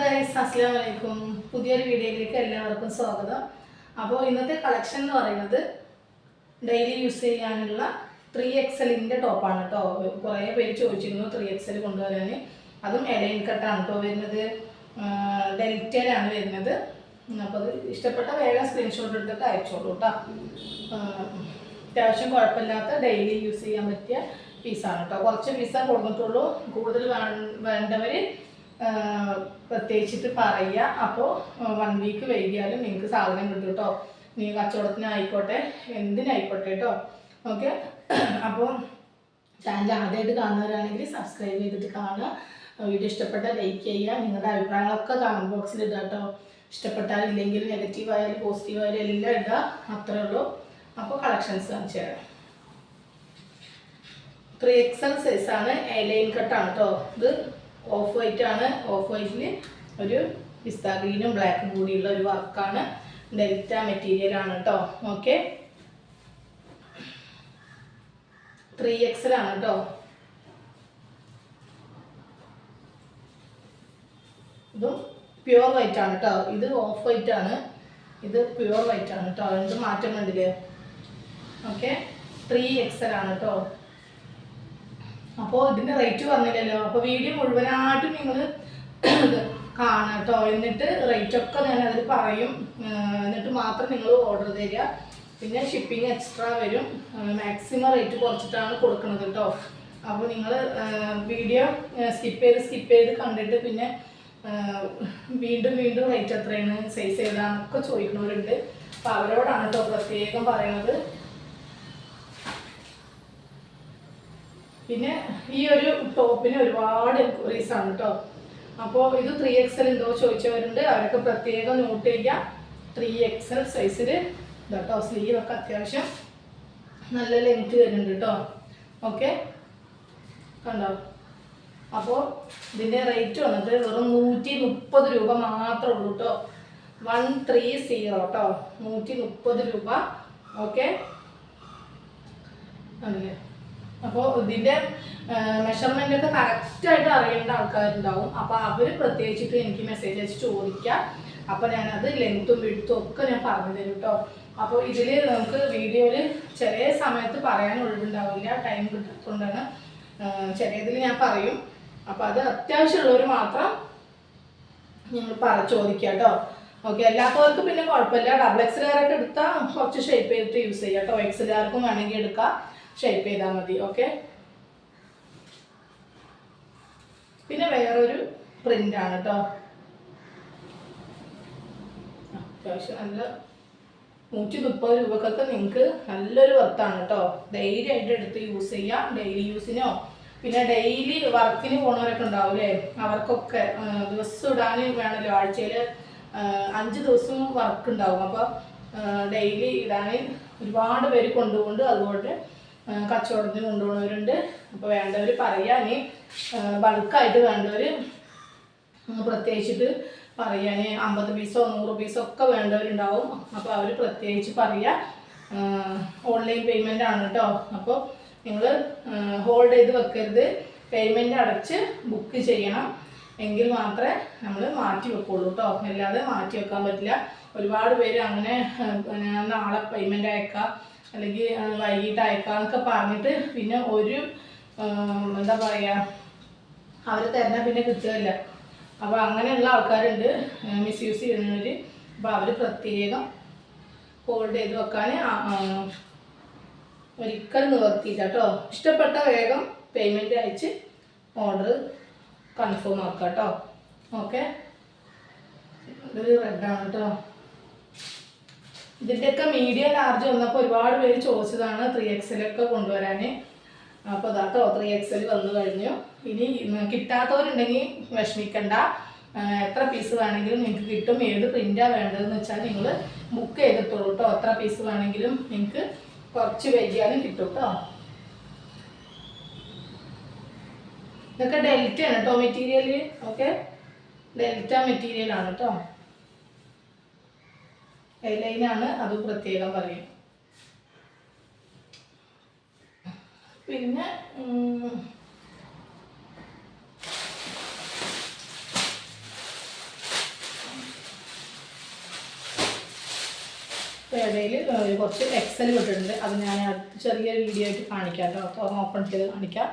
Guys, അസ്സലാമു അലൈക്കും. പുതിയൊരു വീഡിയോയിലേക്ക് എല്ലാവർക്കും സ്വാഗതം. അപ്പോൾ ഇന്നത്തെ കളക്ഷൻ എന്ന് പറയുന്നത് ഡെയിലി യൂസ് ചെയ്യാനുള്ള 3XL ടോപ്പാണ് കേട്ടോ. കുറേ പേര് ചോദിച്ചിരുന്നു 3XL കൊണ്ടുവരാൻ. അതും എലൈൻ കട്ടാണ് കേട്ടോ വരുന്നത്. ഡെൽറ്റയിലാണ് വരുന്നത്. അപ്പോൾ അത് ഇഷ്ടപ്പെട്ട വേഗം സ്ക്രീൻഷോട്ട് എടുത്തിട്ട് അയച്ചോളൂ കേട്ടോ. അത്യാവശ്യം കുഴപ്പമില്ലാത്ത ഡെയിലി യൂസ് ചെയ്യാൻ പറ്റിയ പീസാണ് കേട്ടോ. കുറച്ച് പീസാണ് കൊടുത്തിട്ടുള്ളൂ. കൂടുതൽ വേണ്ടവർ പ്രത്യേകിച്ചിട്ട് പറയുക. അപ്പോൾ 1 വീക്ക് വൈകിയാലും നിങ്ങൾക്ക് സാധനം കിട്ടും കേട്ടോ. നീ കച്ചവടത്തിനായിക്കോട്ടെ എന്തിനായിക്കോട്ടെ കേട്ടോ. ഓക്കെ, അപ്പോൾ ചാനൽ ആദ്യമായിട്ട് കാണുന്നവരാണെങ്കിൽ സബ്സ്ക്രൈബ് ചെയ്തിട്ട് കാണുക. വീഡിയോ ഇഷ്ടപ്പെട്ടാൽ ലൈക്ക് ചെയ്യുക. നിങ്ങളുടെ അഭിപ്രായങ്ങളൊക്കെ കമൻറ്റ് ബോക്സിൽ ഇടുക കേട്ടോ. ഇഷ്ടപ്പെട്ടാലില്ലെങ്കിൽ നെഗറ്റീവ് ആയാലും പോസിറ്റീവ് ആയാലും എല്ലാം ഇടുക. അത്രേ ഉള്ളൂ. അപ്പോൾ കളക്ഷൻസ് കാണിച്ചു തരാം. 3XL സൈസാണ്. എലൈൻ കട്ടാണ് കേട്ടോ. ഇത് ഓഫ് വൈറ്റ് ആണ്. ഓഫ് വൈറ്റിൽ ഒരു പിസ്ത ഗ്രീനും ബ്ലാക്കും കൂടിയുള്ള ഒരു വർക്കാണ്. ഡെൽറ്റ മെറ്റീരിയൽ ആണ് കേട്ടോ. ഓക്കെ, 3XL ആണ് കേട്ടോ. ഇതും പ്യുവർ വൈറ്റ് ആണ് കേട്ടോ. ഇത് ഓഫ് വൈറ്റ് ആണ്, ഇത് പ്യുവർ വൈറ്റ് ആണ് കേട്ടോ. എന്ത് മാറ്റം കണ്ടില്ലേ. ഓക്കെ, 3XL ആണ് കേട്ടോ. അപ്പോൾ ഇതിൻ്റെ റേറ്റ് പറഞ്ഞില്ലല്ലോ. അപ്പോൾ വീഡിയോ മുഴുവനായിട്ടും നിങ്ങൾ കാണാം കേട്ടോ. എന്നിട്ട് റേറ്റൊക്കെ ഞാൻ അതിൽ പറയും. എന്നിട്ട് മാത്രം നിങ്ങൾ ഓർഡർ തരിക. പിന്നെ ഷിപ്പിംഗ് എക്സ്ട്രാ വരും. മാക്സിമം റേറ്റ് കുറച്ചിട്ടാണ് കൊടുക്കുന്നത് കേട്ടോ. അപ്പോൾ നിങ്ങൾ വീഡിയോ സ്കിപ്പ് ചെയ്ത് കണ്ടിട്ട് പിന്നെ വീണ്ടും റേറ്റ് എത്രയാണ്, സൈസ് ഏതാണെന്നൊക്കെ ചോദിക്കുന്നവരുണ്ട്. അപ്പോൾ അവരോടാണ് കേട്ടോ പ്രത്യേകം പറയണത്. പിന്നെ ഈ ഒരു ടോപ്പിന് ഒരുപാട് എൻക്വയറീസ് ആണ് കേട്ടോ. അപ്പോൾ ഇത് 3XL ഉണ്ടോ ചോദിച്ചവരുണ്ട്. അവരൊക്കെ പ്രത്യേകം നോട്ട് ചെയ്യുക. 3XL സൈസിൽ ഇതാട്ടോ. സ്ലീവൊക്കെ അത്യാവശ്യം നല്ല ലെങ്ത് വരുന്നുണ്ട് കേട്ടോ. ഓക്കെ, കണ്ടോ. അപ്പോൾ ഇതിൻ്റെ റേറ്റ് വന്നിട്ട് വെറും 130 രൂപ മാത്രമേ ഉള്ളൂ കേട്ടോ. 130 കേട്ടോ, 130 രൂപ. ഓക്കെ, ആണല്ലേ. അപ്പോൾ ഇതിൻ്റെ മെഷർമെൻ്റ് ഒക്കെ കറക്റ്റായിട്ട് അറിയേണ്ട ആൾക്കാരുണ്ടാവും. അപ്പോൾ അവർ പ്രത്യേകിച്ചിട്ട് എനിക്ക് മെസ്സേജ് അയച്ച് ചോദിക്കാം. അപ്പോൾ ഞാനത് ലെങ്ത്തും വിഡ്ത്തും ഒക്കെ ഞാൻ പറഞ്ഞു തരും കേട്ടോ. അപ്പോൾ ഇതിൽ നമുക്ക് വീഡിയോയിൽ ചില സമയത്ത് പറയാൻ ഒഴിവുണ്ടാവില്ല, ടൈം കിട്ടാത്തതുകൊണ്ടാണ്. ചിലതിൽ ഞാൻ പറയും. അപ്പോൾ അത് അത്യാവശ്യമുള്ളവർ മാത്രം നിങ്ങൾ ചോദിക്കുക കേട്ടോ. ഓക്കെ, അല്ലാത്തവർക്ക് പിന്നെ കുഴപ്പമില്ല. XXLകാരൊക്കെ എടുത്താൽ കുറച്ച് ഷേപ്പ് ചെയ്തിട്ട് യൂസ് ചെയ്യാം കേട്ടോ. XLകാർക്കും വേണമെങ്കിൽ എടുക്കാം, ഷേപ്പ് ചെയ്താൽ മതി. ഓക്കെ, പിന്നെ വേറൊരു പ്രിൻ്റാണ് കേട്ടോ. അത്യാവശ്യം നല്ല 130 രൂപക്കൊക്കെ നിങ്ങൾക്ക് നല്ലൊരു വർത്താണ് കേട്ടോ. ധൈര്യമായിട്ട് എടുത്ത് യൂസ് ചെയ്യാം. ഡെയിലി യൂസിനോ പിന്നെ ഡെയിലി വർക്കിന് പോകുന്നവരൊക്കെ ഉണ്ടാവില്ലേ, അവർക്കൊക്കെ ദിവസം ഇടാൻ വേണമല്ലോ. ആഴ്ചയിൽ 5 ദിവസം വർക്ക് ഉണ്ടാവും. അപ്പോൾ ഡെയിലി ഇടാൻ ഒരുപാട് പേര് കൊണ്ടുപോകുന്നുണ്ട്. അതുകൊണ്ട് കച്ചവടത്തിന് കൊണ്ടുപോകുന്നവരുണ്ട്. അപ്പോൾ വേണ്ടവർ പറയാൻ, ബൾക്കായിട്ട് വേണ്ടവർ പ്രത്യേകിച്ചിട്ട് പറയാൻ 50 പീസോ 100 പീസോ ഒക്കെ വേണ്ടവരുണ്ടാവും. അപ്പോൾ അവർ പ്രത്യേകിച്ച് പറയുക. ഓൺലൈൻ പേയ്മെൻ്റ് ആണ് കേട്ടോ. അപ്പോൾ നിങ്ങൾ ഹോൾഡ് ചെയ്ത് വെക്കരുത്. പേയ്മെൻറ്റ് അടച്ച് ബുക്ക് ചെയ്യണം. എങ്കിൽ മാത്രമേ നമ്മൾ മാറ്റി വെക്കുള്ളൂ കേട്ടോ. അല്ലാതെ മാറ്റി വെക്കാൻ പറ്റില്ല. ഒരുപാട് പേര് അങ്ങനെ നാളെ പേയ്മെൻറ്റ് അയക്കാം അല്ലെങ്കിൽ വൈകിട്ട് അയക്കാം എന്നൊക്കെ പറഞ്ഞിട്ട് പിന്നെ ഒരു എന്താ പറയുക, അവർ തരുന്ന പിന്നെ കിട്ടുകയില്ല. അപ്പോൾ അങ്ങനെയുള്ള ആൾക്കാരുണ്ട്, മിസ്യൂസ് ചെയ്യുന്നവർ. അപ്പോൾ അവർ പ്രത്യേകം ഹോൾഡ് ചെയ്ത് വെക്കാൻ ഒരിക്കലും നിവർത്തിയില്ല കേട്ടോ. ഇഷ്ടപ്പെട്ട വേഗം പേയ്മെൻറ്റ് അയച്ച് ഓർഡർ കൺഫേം ആക്കാം കേട്ടോ. ഓക്കെ, ഇതൊരു റെഡാണ് കേട്ടോ. ഇതിൻ്റെയൊക്കെ മീഡിയം ലാർജ് വന്നപ്പോൾ ഒരുപാട് പേര് ചോദിച്ചതാണ് 3XL ഒക്കെ കൊണ്ടുവരാൻ. അപ്പോൾ അതാട്ടോ 3XL വന്നു കഴിഞ്ഞു. ഇനി കിട്ടാത്തവരുണ്ടെങ്കിൽ വിഷമിക്കണ്ട. എത്ര പീസ് വേണമെങ്കിലും നിങ്ങൾക്ക് കിട്ടും. ഏത് പ്രിൻ്റാണ് വേണ്ടതെന്ന് വെച്ചാൽ നിങ്ങൾ ബുക്ക് ചെയ്തിട്ടുള്ളൂ കേട്ടോ. എത്ര പീസ് വേണമെങ്കിലും നിങ്ങൾക്ക് കുറച്ച് വൈകിയാലും കിട്ടും കേട്ടോ. ഇതൊക്കെ ഡെൽറ്റയാണ് കേട്ടോ മെറ്റീരിയൽ. ഓക്കെ, ഡെൽറ്റ മെറ്റീരിയലാണ് കേട്ടോ. എലൈനാണ്, അത് പ്രത്യേകം പറയും. പിന്നെ അപ്പോൾ ഇടയിൽ കുറച്ച് എക്സൽ വിട്ടിട്ടുണ്ട്. അത് ഞാൻ ചെറിയൊരു വീഡിയോ ആയിട്ട് കാണിക്കാം കേട്ടോ. തുറന്ന് ഓപ്പൺ ചെയ്ത് കാണിക്കാം.